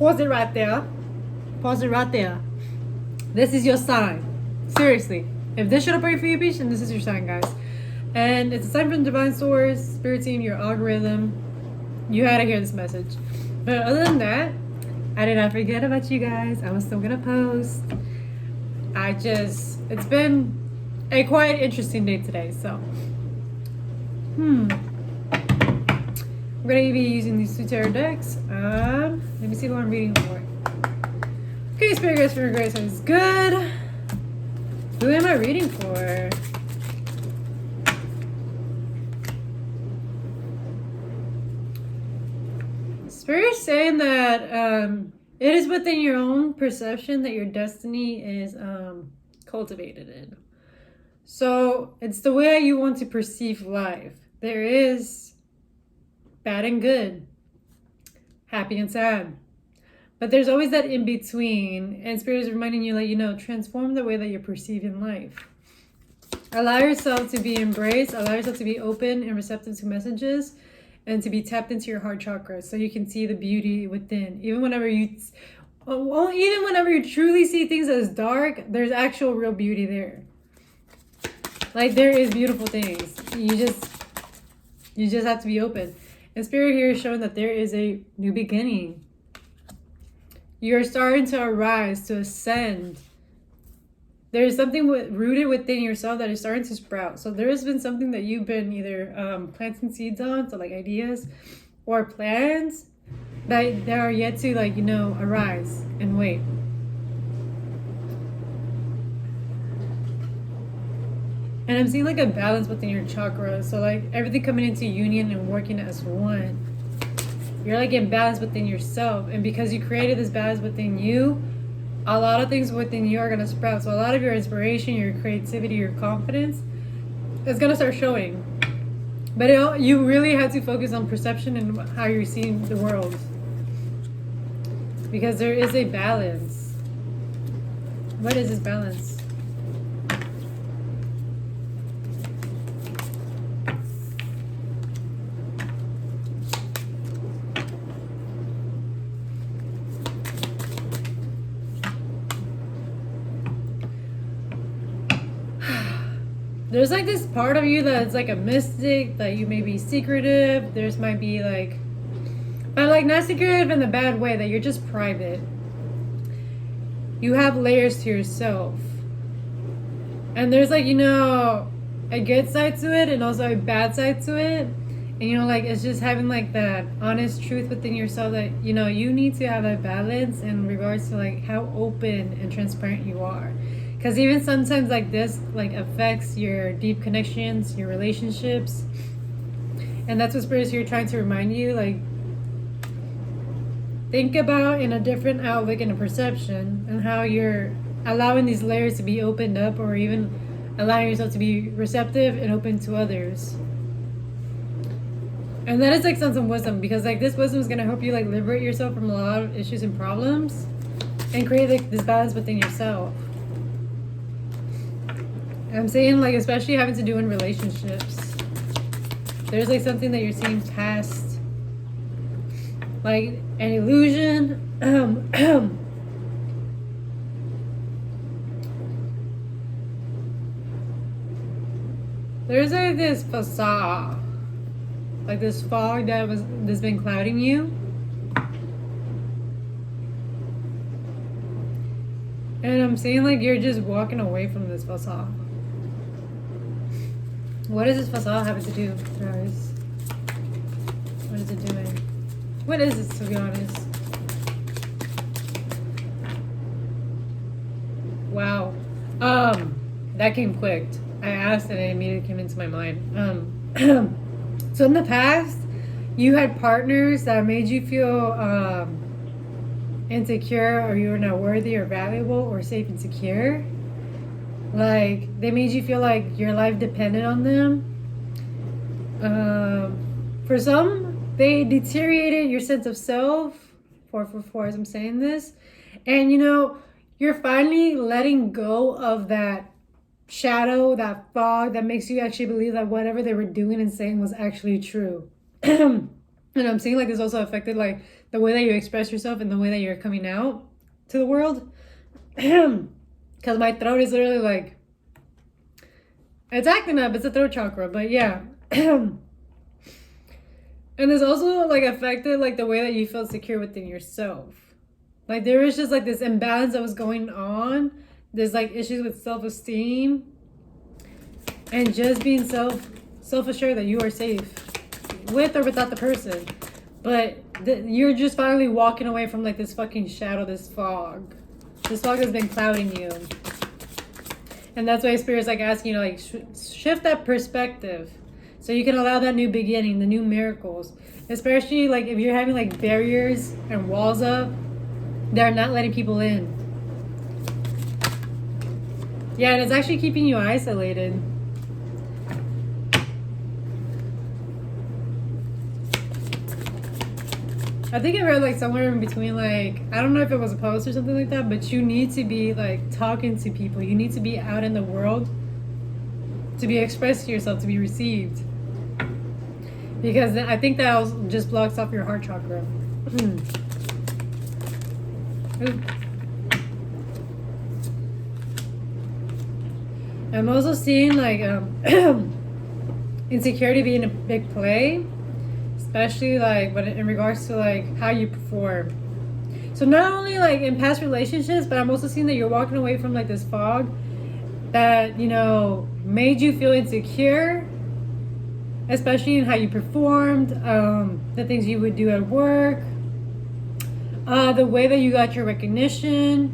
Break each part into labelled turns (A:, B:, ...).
A: Pause it right there. Pause it right there. This is your sign. Seriously. If this should have prayed for you, bitch, then this is your sign, guys. And it's a sign from divine source, spirit team, your algorithm. You had to hear this message. But other than that, I did not forget about you guys. I was still gonna post. It's been a quite interesting day today, so. I'm gonna be using these two tarot decks. Let me see who I'm reading for. Okay, Spirit Guides for Grace is good. Who am I reading for? Spirit's saying that it is within your own perception that your destiny is cultivated in. So it's the way you want to perceive life. There is bad and good, happy and sad. But there's always that in between. And Spirit is reminding you, like, transform the way that you're perceiving life. Allow yourself to be embraced. Allow yourself to be open and receptive to messages. And to be tapped into your heart chakra so you can see the beauty within. Even whenever you truly see things as dark, there's actual real beauty there. Like, there is beautiful things. You just have to be open. And Spirit here is showing that there is a new beginning. You're starting to arise, to ascend. There's something rooted within yourself that is starting to sprout. So there has been something that you've been either planting seeds on, so like ideas or plans that are yet to arise and wait. And I'm seeing like a balance within your chakras. So like everything coming into union and working as one. You're like in balance within yourself. And because you created this balance within you, a lot of things within you are going to sprout. So a lot of your inspiration, your creativity, your confidence is going to start showing. But you really have to focus on perception and how you're seeing the world. Because there is a balance. What is this balance? There's like this part of you that's like a mystic, that you may be secretive. There's might be like, but like not secretive in the bad way, that you're just private. You have layers to yourself. And there's like, a good side to it and also a bad side to it. And like it's just having like that honest truth within yourself that, you need to have that balance in regards to like how open and transparent you are. Because even sometimes like this like affects your deep connections, your relationships. And that's what Spirit is here trying to remind you. Like, think about in a different outlook and a perception and how you're allowing these layers to be opened up, or even allowing yourself to be receptive and open to others. And that is like some wisdom, because like this wisdom is going to help you like liberate yourself from a lot of issues and problems and create like this balance within yourself. I'm saying like especially having to do in relationships. There's like something that you're seeing past, like an illusion. There's like this facade, like this fog that's been clouding you. And I'm seeing like you're just walking away from this facade. What does this facade have to do, guys? What is it doing? What is this, to be honest? Wow. That came quick. I asked and it immediately came into my mind. So in the past, you had partners that made you feel insecure, or you were not worthy or valuable or safe and secure. Like, they made you feel like your life depended on them. For some, they deteriorated your sense of self. 444 as I'm saying this. And you're finally letting go of that shadow, that fog that makes you actually believe that whatever they were doing and saying was actually true. And I'm seeing like this also affected like the way that you express yourself and the way that you're coming out to the world. Because my throat is literally like, it's acting up. It's a throat chakra, but yeah. And this also like affected like the way that you felt secure within yourself. Like there was just like this imbalance that was going on. There's like issues with self-esteem and just being self-assured that you are safe with or without the person. But you're just finally walking away from like this fucking shadow, this fog. This fog has been clouding you. And that's why Spirit's like asking you to like shift that perspective so you can allow that new beginning, the new miracles. Especially like if you're having like barriers and walls up that are not letting people in. Yeah, and it's actually keeping you isolated. I think I read like somewhere in between, like, I don't know if it was a post or something like that, but you need to be like talking to people. You need to be out in the world to be expressing yourself, to be received. Because I think that just blocks off your heart chakra. I'm also seeing like insecurity being a big play. Especially like when in regards to like how you perform. So not only like in past relationships, but I'm also seeing that you're walking away from like this fog that, you know, made you feel insecure, especially in how you performed, the things you would do at work, the way that you got your recognition.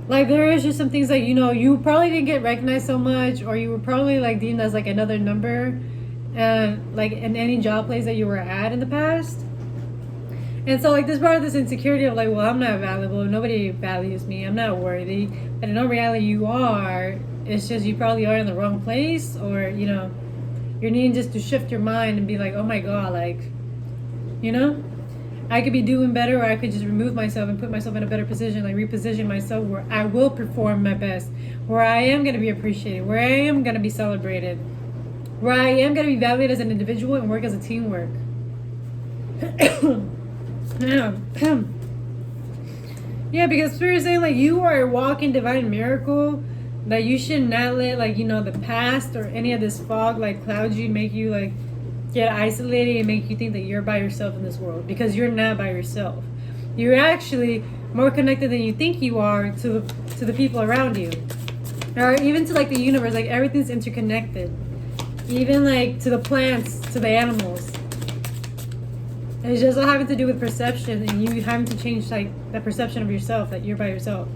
A: Like there is just some things that, you know, you probably didn't get recognized so much, or you were probably like deemed as like another number. Like in any job place that you were at in the past. And so like this part of this insecurity of like, well, I'm not valuable, nobody values me, I'm not worthy. But in all reality you are. It's just you probably are in the wrong place, or you know, you're needing just to shift your mind and be like, oh my god, like, you know, I could be doing better, or I could just remove myself and put myself in a better position, like reposition myself where I will perform my best, where I am going to be appreciated, where I am going to be celebrated, where I am going to be valued as an individual and work as a teamwork. Yeah, because Spirit is saying like you are a walking divine miracle, that you should not let like, you know, the past or any of this fog like cloud you, make you like get isolated and make you think that you're by yourself in this world, because you're not by yourself. You're actually more connected than you think you are to the people around you, or even to like the universe. Like everything's interconnected. Even like to the plants, to the animals. And it's just all having to do with perception, and you having to change like the perception of yourself, that you're by yourself.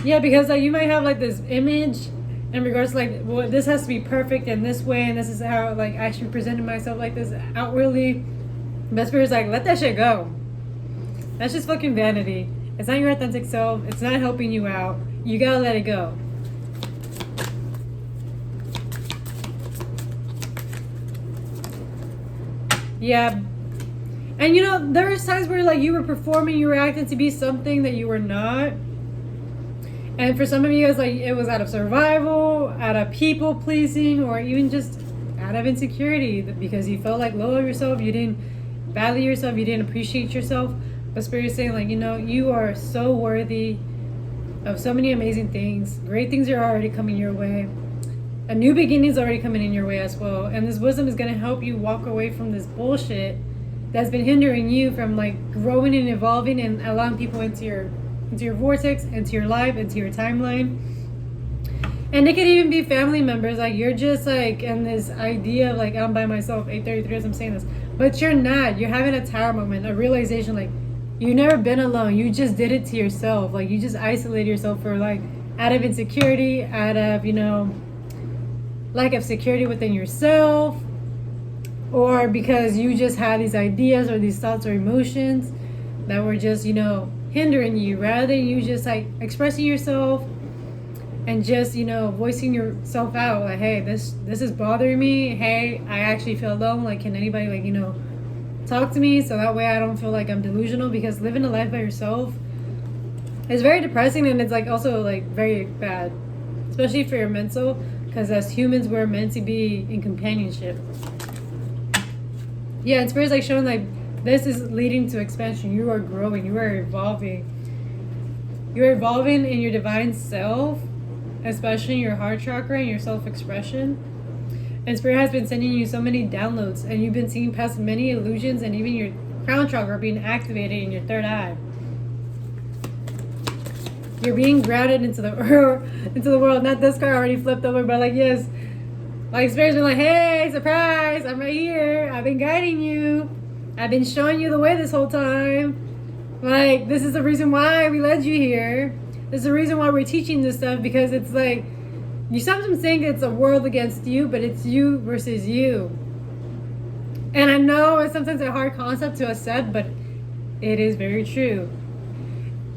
A: Yeah, because like you might have like this image in regards to like, well, this has to be perfect in this way, and this is how like I should present myself like this outwardly. But Spirit's like, let that shit go. That's just fucking vanity. It's not your authentic self. It's not helping you out. You gotta let it go. Yeah. And you know, there was times where like you were performing, you were acting to be something that you were not. And for some of you guys, like it was out of survival, out of people pleasing, or even just out of insecurity, because you felt like low of yourself, you didn't value yourself, you didn't appreciate yourself. But Spirit is saying like, you know, you are so worthy of so many amazing things. Great things are already coming your way. A new beginning is already coming in your way as well. And this wisdom is going to help you walk away from this bullshit that's been hindering you from like growing and evolving and allowing people into your vortex, into your life, into your timeline. And it could even be family members. Like you're just like in this idea of like, I'm by myself, 8:33 as I'm saying this. But you're not. You're having a tower moment, a realization like you've never been alone. You just did it to yourself. Like you just isolated yourself for like out of insecurity, out of, you know, lack of security within yourself, or because you just had these ideas or these thoughts or emotions that were just, you know, hindering you, rather than you just like expressing yourself and just, you know, voicing yourself out like, hey, this is bothering me, hey, I actually feel alone, like can anybody like, you know, talk to me, so that way I don't feel like I'm delusional. Because living a life by yourself is very depressing, and it's like also like very bad, especially for your mental. Because as humans, we're meant to be in companionship. Yeah, and Spirit's like showing like this is leading to expansion. You are growing, you are evolving. You're evolving in your divine self, especially your heart chakra and your self-expression. And Spirit has been sending you so many downloads, and you've been seeing past many illusions, and even your crown chakra being activated in your third eye. You're being grounded into the world. Not this card already flipped over, but like yes, like Spirit's been like, hey, surprise! I'm right here. I've been guiding you. I've been showing you the way this whole time. Like this is the reason why we led you here. This is the reason why we're teaching this stuff, because it's like you sometimes think it's a world against you, but it's you versus you. And I know it's sometimes a hard concept to accept, but it is very true.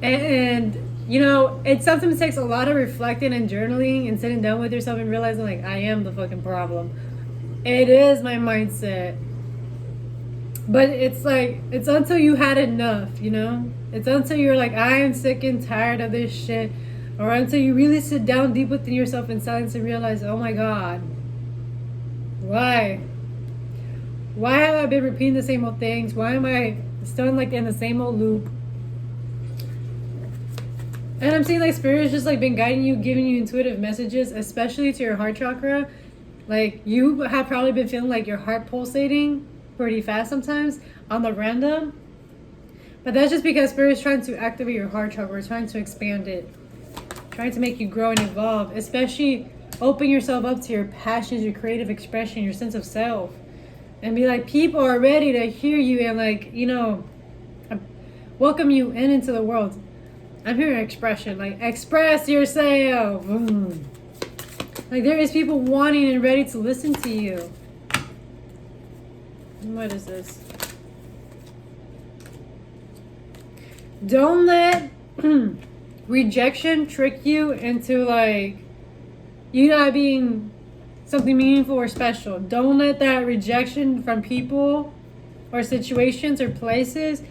A: And you know, it sometimes takes a lot of reflecting and journaling and sitting down with yourself and realizing like I am the fucking problem. It is my mindset. But it's like, it's until you had enough, you know? It's until you're like, I am sick and tired of this shit. Or until you really sit down deep within yourself in silence and realize, oh my God, why? Why have I been repeating the same old things? Why am I still like in the same old loop? And I'm seeing like Spirit's just like been guiding you, giving you intuitive messages, especially to your heart chakra. Like you have probably been feeling like your heart pulsating pretty fast sometimes on the random. But that's just because Spirit is trying to activate your heart chakra, trying to expand it, trying to make you grow and evolve, especially open yourself up to your passions, your creative expression, your sense of self. And be like, people are ready to hear you and like, you know, welcome you into the world. I'm hearing expression, like express yourself. Like there is people wanting and ready to listen to you. What is this? Don't let rejection trick you into like you not being something meaningful or special. Don't let that rejection from people or situations or places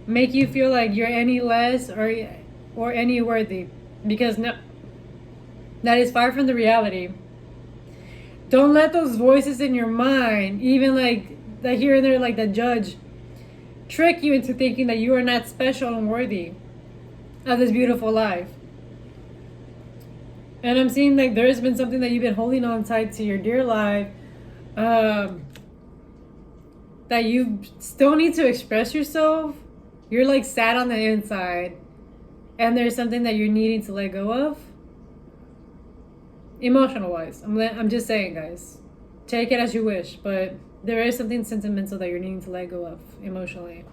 A: make you feel like you're any less or any worthy, because no, that is far from the reality. Don't let those voices in your mind, even like the here and there, like the judge, trick you into thinking that you are not special and worthy of this beautiful life. And I'm seeing like there's been something that you've been holding on tight to your dear life, that you still need to express yourself. You're like sad on the inside, and there's something that you're needing to let go of. Emotional wise, I'm just saying, guys, take it as you wish, but there is something sentimental that you're needing to let go of emotionally.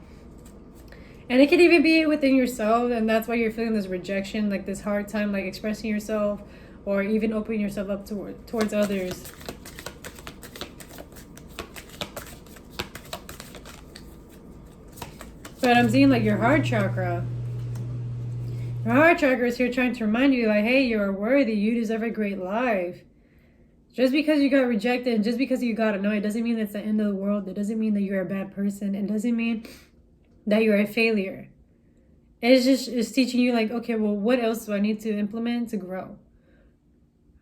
A: And it could even be within yourself, and that's why you're feeling this rejection, like this hard time like expressing yourself or even opening yourself up towards others. But I'm seeing like your heart chakra. Your heart chakra is here trying to remind you like, hey, you are worthy, you deserve a great life. Just because you got rejected and just because you got a no, it doesn't mean it's the end of the world. It doesn't mean that you're a bad person. It doesn't mean that you're a failure. It's teaching you like, okay, well, what else do I need to implement to grow?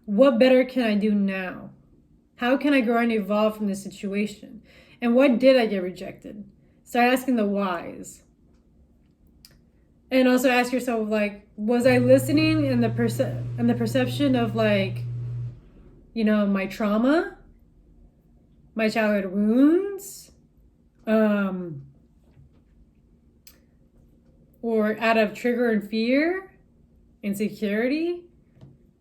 A: What better can I do now? How can I grow and evolve from this situation? And what did I get rejected? Start asking the whys. And also ask yourself, like, was I listening in the perception of like, you know, my trauma, my childhood wounds, or out of trigger and fear, insecurity?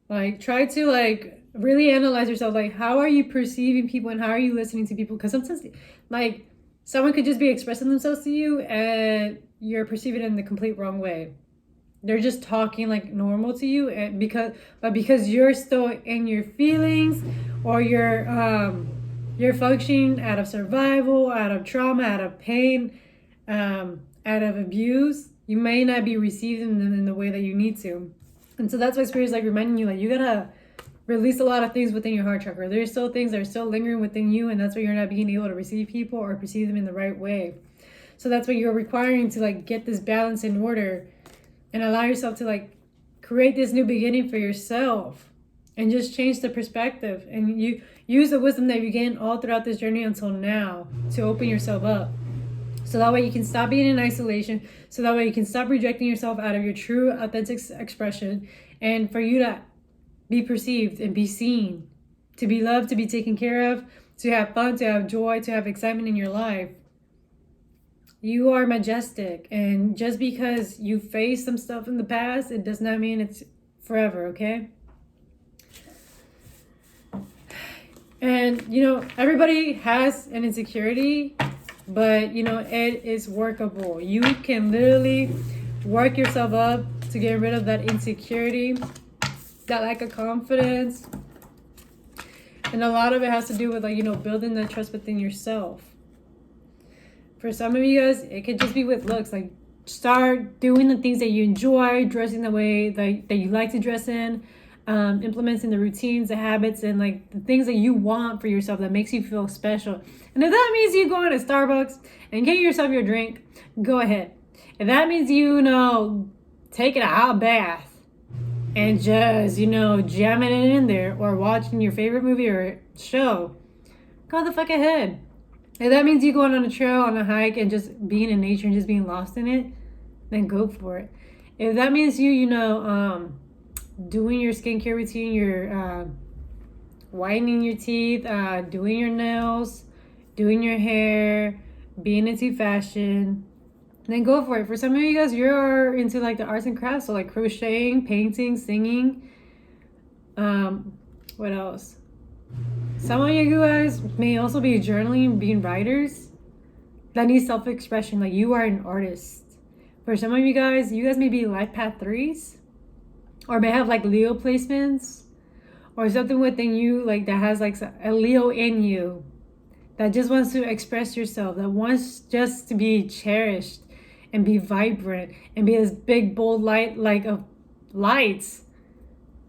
A: Like, try to like really analyze yourself. Like, how are you perceiving people and how are you listening to people? Because sometimes, like, someone could just be expressing themselves to you and you're perceiving it in the complete wrong way. They're just talking like normal to you, and because you're still in your feelings, or you're functioning out of survival, out of trauma, out of pain, out of abuse, you may not be receiving them in the way that you need to. And so that's why Spirit is like reminding you, like, you gotta release a lot of things within your heart chakra. There's still things that are still lingering within you, and that's why you're not being able to receive people or perceive them in the right way. So that's what you're requiring to like get this balance in order and allow yourself to like create this new beginning for yourself and just change the perspective. And Use the wisdom that you gain all throughout this journey until now to open yourself up. So that way you can stop being in isolation. So that way you can stop rejecting yourself out of your true, authentic expression. And for you to be perceived and be seen, to be loved, to be taken care of, to have fun, to have joy, to have excitement in your life. You are majestic. And just because you faced some stuff in the past, it does not mean it's forever, okay? And, everybody has an insecurity, but, it is workable. You can literally work yourself up to get rid of that insecurity, that lack of confidence. And a lot of it has to do with, building that trust within yourself. For some of you guys, it could just be with looks. Like, start doing the things that you enjoy, dressing the way that you like to dress in, implementing the routines, the habits, and the things that you want for yourself that makes you feel special. And if that means you go into Starbucks and get yourself your drink, go ahead. If that means taking a hot bath and just, jamming it in there, or watching your favorite movie or show, go the fuck ahead. If that means you going on a trail, on a hike, and just being in nature and just being lost in it, then go for it. If that means you doing your skincare routine, your whitening your teeth, doing your nails, doing your hair, being into fashion, then go for it. For some of you guys, you're into the arts and crafts, so crocheting, painting, singing. What else? Some of you guys may also be journaling, being writers that need self-expression. You are an artist. For some of you guys may be life path 3s, or may have Leo placements, or something within you that has a Leo in you that just wants to express yourself, that wants just to be cherished and be vibrant and be this big bold light of lights,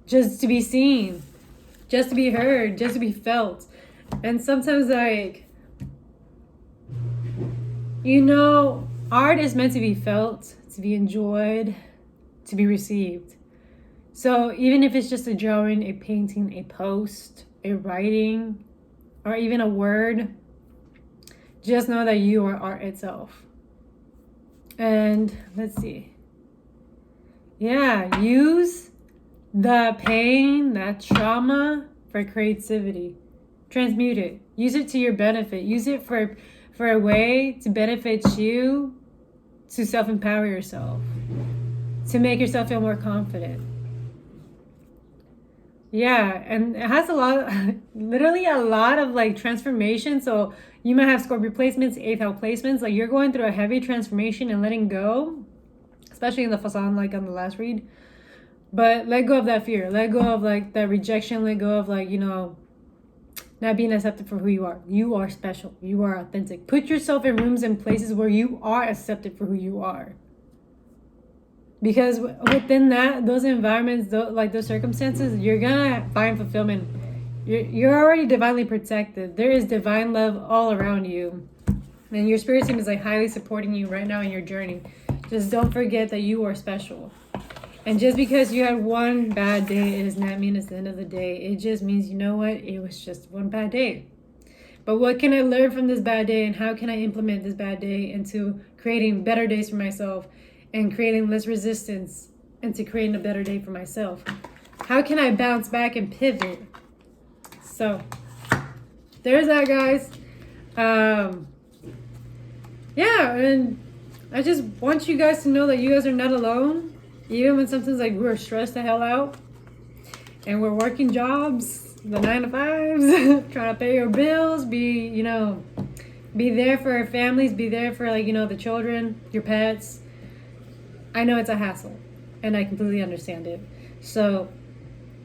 A: just to be seen, just to be heard, just to be felt. And sometimes art is meant to be felt, to be enjoyed, to be received. So even if it's just a drawing, a painting, a post, a writing, or even a word, just know that you are art itself. And let's see. Yeah, use the pain, that trauma, for creativity. Transmute it. Use it to your benefit. Use it for a way to benefit you, to self-empower yourself, to make yourself feel more confident. Yeah, and it has literally a lot of transformation. So you might have Scorpio placements, 8th house placements. You're going through a heavy transformation and letting go, especially in the facade, on the last read. But let go of that fear. Let go of that rejection. Let go of not being accepted for who you are. You are special. You are authentic. Put yourself in rooms and places where you are accepted for who you are. Because within those environments, those circumstances, you're gonna find fulfillment. You're already divinely protected. There is divine love all around you, and your spirit team is highly supporting you right now in your journey. Just don't forget that you are special. And just because you had one bad day, it does not mean it's the end of the day. It just means, it was just one bad day. But what can I learn from this bad day, and how can I implement this bad day into creating better days for myself, and creating less resistance into creating a better day for myself? How can I bounce back and pivot? So there's that, guys. Yeah, and I just want you guys to know that you guys are not alone. Even when sometimes we're stressed the hell out and we're working jobs, the 9-to-5s, trying to pay your bills, be there for our families, be there for the children, your pets. I know it's a hassle, and I completely understand it. So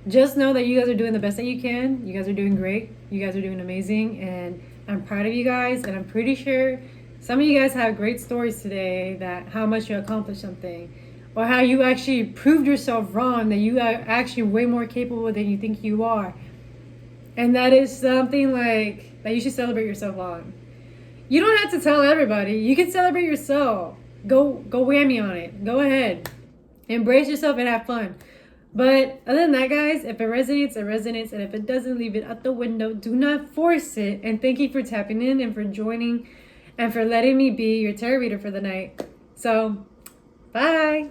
A: just know that you guys are doing the best that you can. You guys are doing great. You guys are doing amazing, and I'm proud of you guys. And I'm pretty sure some of you guys have great stories today, that how much you accomplished something, or how you actually proved yourself wrong, that you are actually way more capable than you think you are. And that is something that you should celebrate yourself on. You don't have to tell everybody. You can celebrate yourself. Go whammy on it. Go ahead. Embrace yourself and have fun. But other than that, guys, if it resonates, it resonates. And if it doesn't, leave it at the window. Do not force it. And thank you for tapping in and for joining and for letting me be your tarot reader for the night. So, bye.